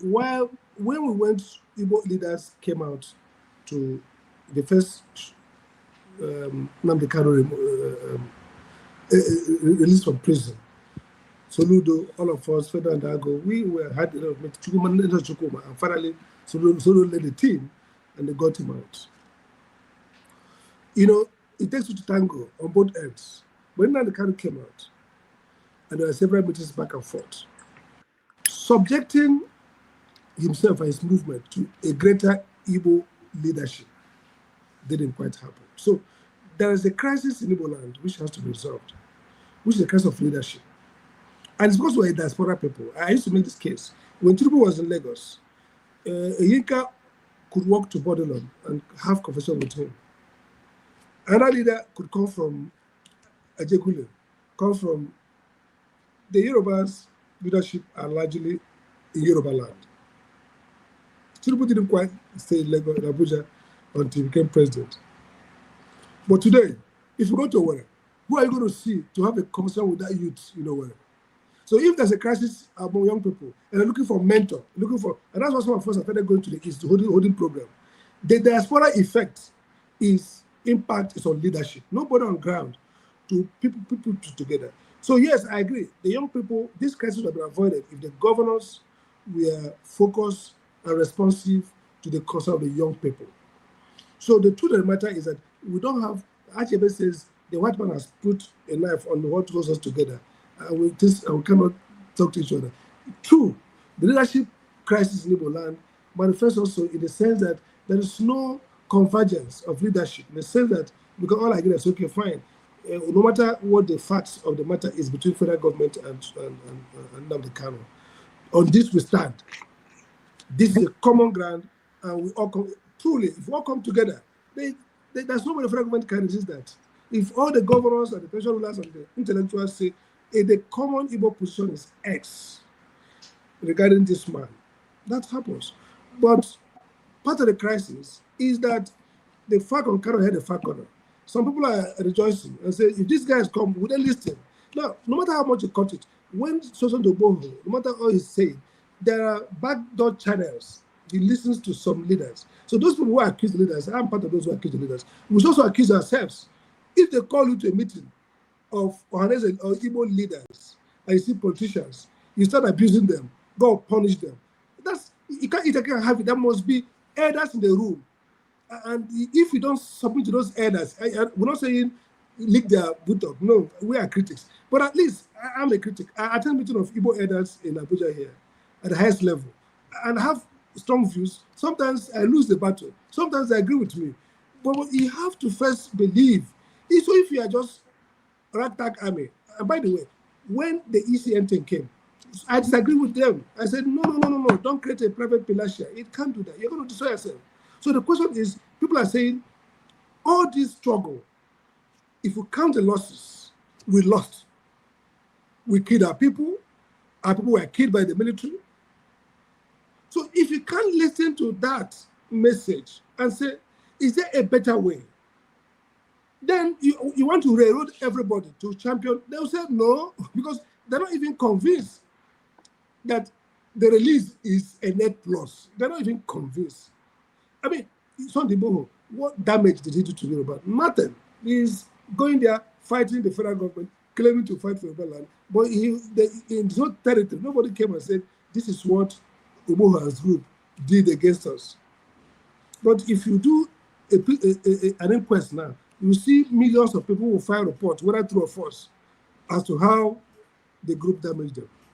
when we went, Igbo leaders came out to the first Nnamdi Kanu released from prison. Soludo, all of us, Federal and Dago, we had a lot of Chukuma, and finally Soludo led the team and they got him out. You know, it takes two to tango on both ends. When Nnamdi Kanu came out, and there were several meetings back and forth, subjecting himself and his movement to a greater Igbo leadership didn't quite happen. So there is a crisis in Igbo land which has to be resolved, which is a crisis of leadership. And it's because we're a diaspora people. I used to make this case. When Tinubu was in Lagos, Yinka could walk to Bordelon and have conversation with him. Another leader could come from Ajegule, come from the Yorubas. Leadership are largely in Yoruba land. Tinubu didn't quite stay in Lagos, in Abuja, until he became president. But today, if you go to Owerri, who are you going to see to have a conversation with that youth in Owerri? So if there's a crisis among young people and they're looking for a mentor, and that's what some of us have started going to the East, the holding program. The diaspora effect impact is on leadership. Nobody on ground to people together. So yes, I agree. The young people, this crisis would have been avoided if the governors were focused and responsive to the concern of the young people. So the truth of the matter is that we don't have, Achebe says, the white man has put a knife on what holds us together, and we cannot talk to each other. True, the leadership crisis in Igbo land manifests also in the sense that there is no convergence of leadership, in the sense that we can all agree that, okay, fine, no matter what the facts of the matter is between federal government and Nnamdi Kanu, on this we stand. This is a common ground, and we all come, truly, if we all come together, there's no way the federal government can resist that. If all the governors and the traditional rulers and the intellectuals say, the common Igbo position is X regarding this man, that happens. But part of the crisis is that the far corner cannot hear the far corner. Some people are rejoicing and say, if these guys come, would they listen? Now, no matter how much you cut it, when Soson Doboho, no matter all he's saying, there are backdoor channels. He listens to some leaders. So those people who accuse the leaders, I'm part of those who accuse the leaders. We should also accuse ourselves. If they call you to a meeting of Ohanese or Igbo leaders, and you see politicians, you start abusing them, go punish them. You can't have it. There must be elders in the room. And if you don't submit to those elders, we're not saying lick their boot up. No, we are critics. But at least I'm a critic. I attend meeting of Igbo elders in Abuja here at the highest level and have strong views. Sometimes I lose the battle. Sometimes they agree with me. But you have to first believe. So if you are just ragtag army, and by the way, when the ECN thing came, I disagree with them. I said, no, don't create a private militia. It can't do that. You're going to destroy yourself. So the question is, people are saying, all this struggle, if we count the losses, we lost. We killed our people were killed by the military. So if you can't listen to that message and say, is there a better way? Then you want to railroad everybody to champion. They'll say no, because they're not even convinced that the release is a net plus. They're not even convinced. I mean, Sunday Boho, what damage did he do to Yoruba? Nothing. He's going there, fighting the federal government, claiming to fight for Yoruba land. But in his own territory, nobody came and said, this is what Oboha's group did against us. But if you do an inquest now, you see millions of people will file reports, whether true or false, as to how the group damaged them.